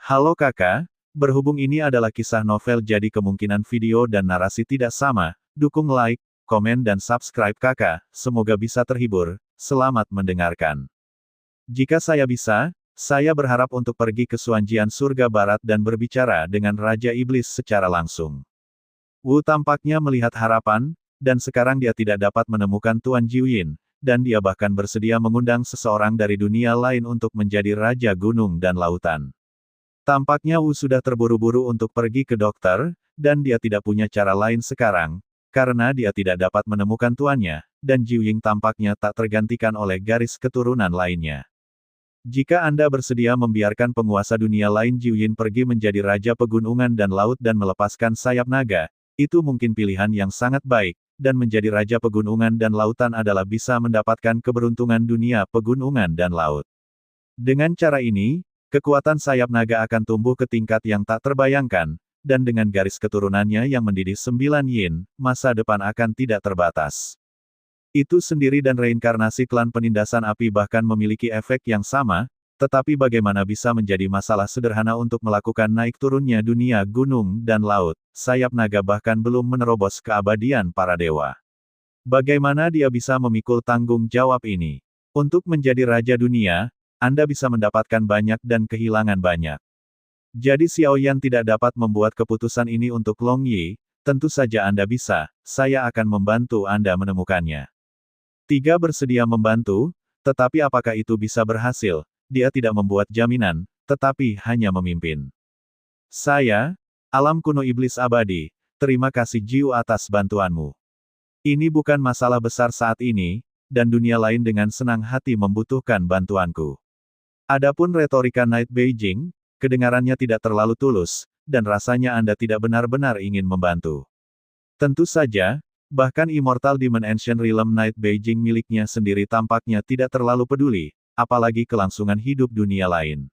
Halo kakak, berhubung ini adalah kisah novel jadi kemungkinan video dan narasi tidak sama, dukung like, komen dan subscribe kakak, semoga bisa terhibur, selamat mendengarkan. Jika saya bisa, saya berharap untuk pergi ke Suanjian Surga Barat dan berbicara dengan Raja Iblis secara langsung. Wu tampaknya melihat harapan, dan sekarang dia tidak dapat menemukan Tuan Jiuyin, dan dia bahkan bersedia mengundang seseorang dari dunia lain untuk menjadi Raja Gunung dan Lautan. Tampaknya Wu sudah terburu-buru untuk pergi ke dokter, dan dia tidak punya cara lain sekarang, karena dia tidak dapat menemukan tuannya, dan Jiuying tampaknya tak tergantikan oleh garis keturunan lainnya. Jika Anda bersedia membiarkan penguasa dunia lain Jiuyin pergi menjadi Raja Pegunungan dan Laut dan melepaskan sayap naga, itu mungkin pilihan yang sangat baik, dan menjadi Raja Pegunungan dan Lautan adalah bisa mendapatkan keberuntungan dunia pegunungan dan laut. Dengan cara ini, kekuatan sayap naga akan tumbuh ke tingkat yang tak terbayangkan, dan dengan garis keturunannya yang mendidih 9 yin, masa depan akan tidak terbatas. Itu sendiri dan reinkarnasi klan penindasan api bahkan memiliki efek yang sama, tetapi bagaimana bisa menjadi masalah sederhana untuk melakukan naik turunnya dunia gunung dan laut, sayap naga bahkan belum menerobos keabadian para dewa. Bagaimana dia bisa memikul tanggung jawab ini? Untuk menjadi Raja Dunia, Anda bisa mendapatkan banyak dan kehilangan banyak. Jadi Xiaoyan tidak dapat membuat keputusan ini untuk Long Yi, tentu saja Anda bisa, saya akan membantu Anda menemukannya. Tiga bersedia membantu, tetapi apakah itu bisa berhasil? Dia tidak membuat jaminan, tetapi hanya memimpin. Saya, alam kuno iblis abadi, terima kasih Jiu atas bantuanmu. Ini bukan masalah besar saat ini, dan dunia lain dengan senang hati membutuhkan bantuanku. Adapun retorika Knight Beijing, kedengarannya tidak terlalu tulus, dan rasanya Anda tidak benar-benar ingin membantu. Tentu saja, bahkan Immortal Demon Ancient Realm Knight Beijing miliknya sendiri tampaknya tidak terlalu peduli, apalagi kelangsungan hidup dunia lain.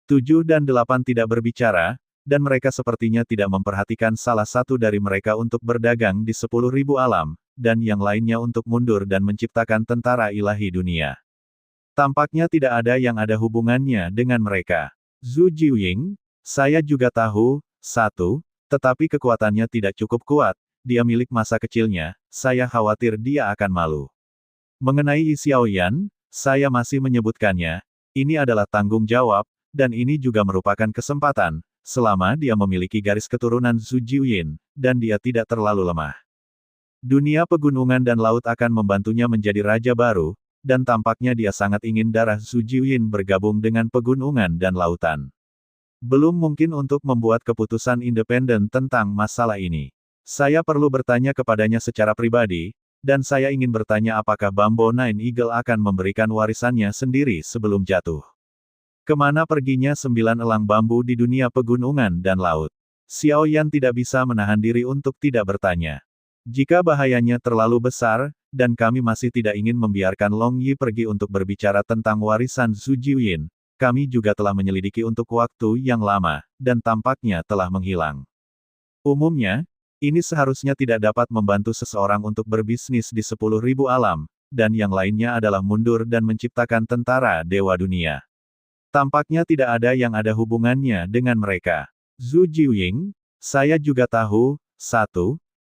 7 dan 8 tidak berbicara, dan mereka sepertinya tidak memperhatikan salah satu dari mereka untuk berdagang di 10.000 alam, dan yang lainnya untuk mundur dan menciptakan tentara ilahi dunia. Tampaknya tidak ada yang ada hubungannya dengan mereka. Zhu Jiuying, saya juga tahu, tetapi kekuatannya tidak cukup kuat, dia milik masa kecilnya, saya khawatir dia akan malu. Mengenai Yi Xiaoyan, saya masih menyebutkannya, ini adalah tanggung jawab, dan ini juga merupakan kesempatan, selama dia memiliki garis keturunan Zhu Jiuyin, dan dia tidak terlalu lemah. Dunia pegunungan dan laut akan membantunya menjadi raja baru, dan tampaknya dia sangat ingin darah Zhu Jiuyin bergabung dengan pegunungan dan lautan. Belum mungkin untuk membuat keputusan independen tentang masalah ini. Saya perlu bertanya kepadanya secara pribadi, dan saya ingin bertanya apakah Bambo Nine Eagle akan memberikan warisannya sendiri sebelum jatuh. Kemana perginya 9 elang bambu di dunia pegunungan dan laut? Xiaoyan tidak bisa menahan diri untuk tidak bertanya. Jika bahayanya terlalu besar, dan kami masih tidak ingin membiarkan Long Yi pergi untuk berbicara tentang warisan Zhu Jiuyin, kami juga telah menyelidiki untuk waktu yang lama, dan tampaknya telah menghilang. Umumnya, ini seharusnya tidak dapat membantu seseorang untuk berbisnis di 10.000 alam, dan yang lainnya adalah mundur dan menciptakan tentara dewa dunia. Tampaknya tidak ada yang ada hubungannya dengan mereka. Zhu Jiuying, saya juga tahu,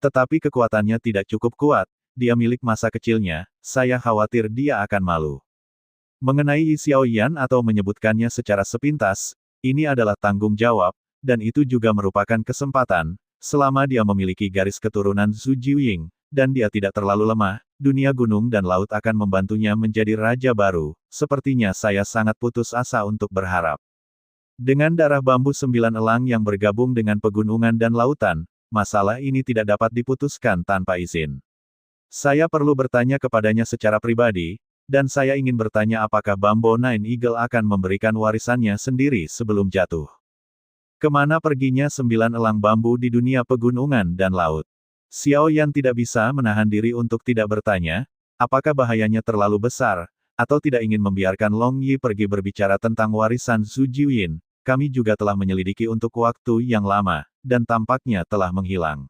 tetapi kekuatannya tidak cukup kuat, dia milik masa kecilnya, saya khawatir dia akan malu. Mengenai Yi Xiaoyan atau menyebutkannya secara sepintas, ini adalah tanggung jawab, dan itu juga merupakan kesempatan, selama dia memiliki garis keturunan Zhu Jiuying, dan dia tidak terlalu lemah, dunia gunung dan laut akan membantunya menjadi raja baru, sepertinya saya sangat putus asa untuk berharap. Dengan darah bambu 9 elang yang bergabung dengan pegunungan dan lautan, masalah ini tidak dapat diputuskan tanpa izin. Saya perlu bertanya kepadanya secara pribadi, dan saya ingin bertanya apakah Bambo Nine Eagle akan memberikan warisannya sendiri sebelum jatuh. Kemana perginya 9 elang bambu di dunia pegunungan dan laut? Xiaoyan tidak bisa menahan diri untuk tidak bertanya, apakah bahayanya terlalu besar, atau tidak ingin membiarkan Long Yi pergi berbicara tentang warisan Zhu Jiuyin, kami juga telah menyelidiki untuk waktu yang lama, dan tampaknya telah menghilang.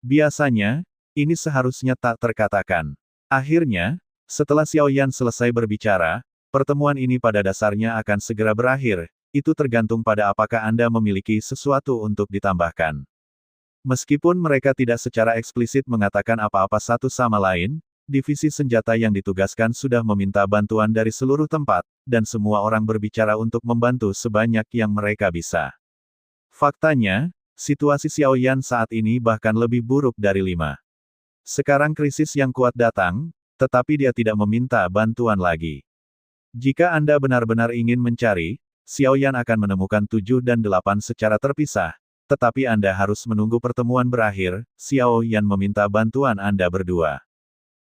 Biasanya, ini seharusnya tak terkatakan. Akhirnya, setelah Xiaoyan selesai berbicara, pertemuan ini pada dasarnya akan segera berakhir, itu tergantung pada apakah Anda memiliki sesuatu untuk ditambahkan. Meskipun mereka tidak secara eksplisit mengatakan apa-apa satu sama lain, divisi senjata yang ditugaskan sudah meminta bantuan dari seluruh tempat, dan semua orang berbicara untuk membantu sebanyak yang mereka bisa. Faktanya, situasi Xiaoyan saat ini bahkan lebih buruk dari 5. Sekarang krisis yang kuat datang, tetapi dia tidak meminta bantuan lagi. Jika Anda benar-benar ingin mencari, Xiaoyan akan menemukan 7 dan 8 secara terpisah, tetapi Anda harus menunggu pertemuan berakhir. Xiaoyan meminta bantuan Anda berdua.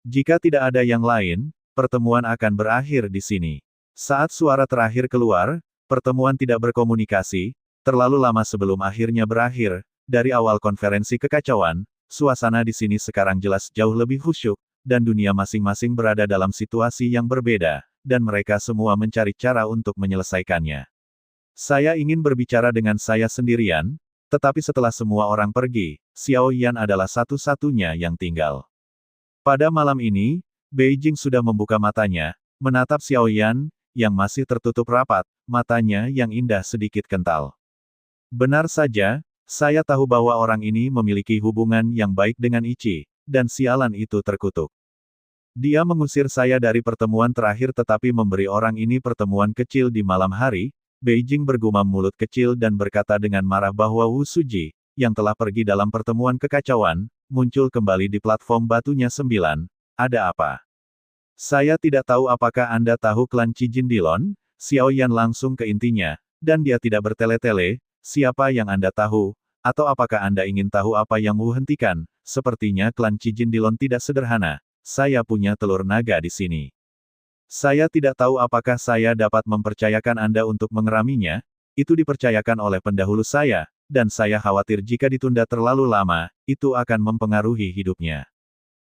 Jika tidak ada yang lain, pertemuan akan berakhir di sini. Saat suara terakhir keluar, pertemuan tidak berkomunikasi, terlalu lama sebelum akhirnya berakhir. Dari awal konferensi kekacauan, suasana di sini sekarang jelas jauh lebih khusyuk, dan dunia masing-masing berada dalam situasi yang berbeda, dan mereka semua mencari cara untuk menyelesaikannya. Saya ingin berbicara dengan saya sendirian, tetapi setelah semua orang pergi, Xiaoyan adalah satu-satunya yang tinggal. Pada malam ini, Beijing sudah membuka matanya, menatap Xiaoyan, yang masih tertutup rapat, matanya yang indah sedikit kental. Benar saja, saya tahu bahwa orang ini memiliki hubungan yang baik dengan Ichi, dan sialan itu terkutuk. Dia mengusir saya dari pertemuan terakhir tetapi memberi orang ini pertemuan kecil di malam hari. Beijing bergumam mulut kecil dan berkata dengan marah bahwa Wu Suji, yang telah pergi dalam pertemuan kekacauan, muncul kembali di platform batunya 9. Ada apa? Saya tidak tahu apakah Anda tahu klan Cijin Dilon? Xiaoyan langsung ke intinya, dan dia tidak bertele-tele. Siapa yang Anda tahu? Atau apakah Anda ingin tahu apa yang Wu hentikan? Sepertinya klan Cijin Dilon tidak sederhana. Saya punya telur naga di sini. Saya tidak tahu apakah saya dapat mempercayakan Anda untuk mengeraminya. Itu dipercayakan oleh pendahulu saya, dan saya khawatir jika ditunda terlalu lama, itu akan mempengaruhi hidupnya.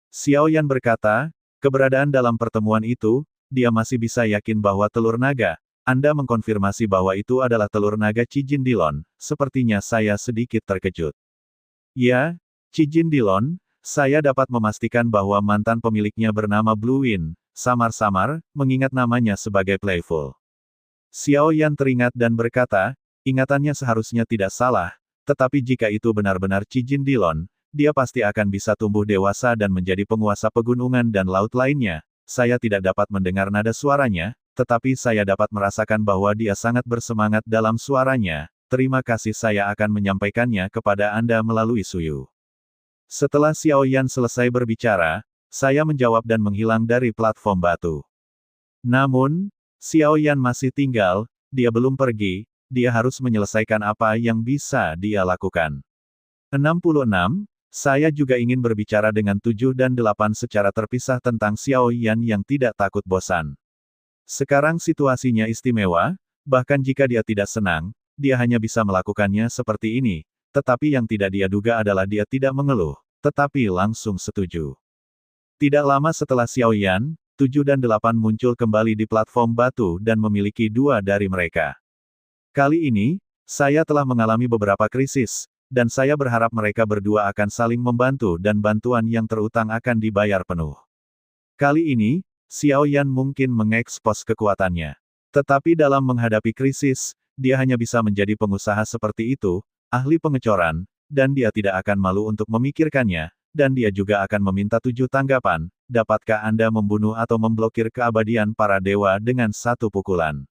Xiaoyan berkata, keberadaan dalam pertemuan itu, dia masih bisa yakin bahwa telur naga. Anda mengkonfirmasi bahwa itu adalah telur naga Cijin Dilon. Sepertinya saya sedikit terkejut. Ya, Cijin Dilon, saya dapat memastikan bahwa mantan pemiliknya bernama Blue Wind, samar-samar, mengingat namanya sebagai Playful. Xiaoyan teringat dan berkata, ingatannya seharusnya tidak salah, tetapi jika itu benar-benar Cijin Dilon, dia pasti akan bisa tumbuh dewasa dan menjadi penguasa pegunungan dan laut lainnya. Saya tidak dapat mendengar nada suaranya, tetapi saya dapat merasakan bahwa dia sangat bersemangat dalam suaranya. Terima kasih, saya akan menyampaikannya kepada Anda melalui Suyu. Setelah Xiaoyan selesai berbicara, saya menjawab dan menghilang dari platform batu. Namun, Xiaoyan masih tinggal, dia belum pergi, dia harus menyelesaikan apa yang bisa dia lakukan. 66. Saya juga ingin berbicara dengan 7 dan 8 secara terpisah tentang Xiaoyan yang tidak takut bosan. Sekarang situasinya istimewa, bahkan jika dia tidak senang, dia hanya bisa melakukannya seperti ini, tetapi yang tidak dia duga adalah dia tidak mengeluh, tetapi langsung setuju. Tidak lama setelah Xiaoyan, 7 dan 8 muncul kembali di platform batu dan memiliki 2 dari mereka. Kali ini, saya telah mengalami beberapa krisis, dan saya berharap mereka berdua akan saling membantu dan bantuan yang terutang akan dibayar penuh. Kali ini, Xiaoyan mungkin mengekspos kekuatannya. Tetapi dalam menghadapi krisis, dia hanya bisa menjadi pengusaha seperti itu, ahli pengecoran, dan dia tidak akan malu untuk memikirkannya, dan dia juga akan meminta 7 tanggapan. Dapatkah Anda membunuh atau memblokir keabadian para dewa dengan satu pukulan?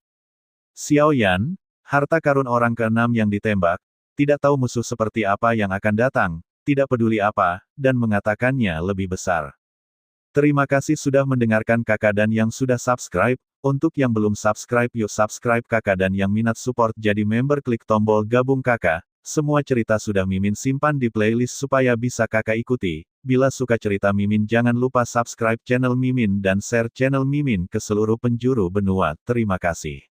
Xiaoyan, harta karun orang ke-6 yang ditembak, tidak tahu musuh seperti apa yang akan datang, tidak peduli apa, dan mengatakannya lebih besar. Terima kasih sudah mendengarkan kakak dan yang sudah subscribe. Untuk yang belum subscribe yuk subscribe kakak dan yang minat support jadi member klik tombol gabung kakak. Semua cerita sudah Mimin simpan di playlist supaya bisa kakak ikuti. Bila suka cerita Mimin jangan lupa subscribe channel Mimin dan share channel Mimin ke seluruh penjuru benua. Terima kasih.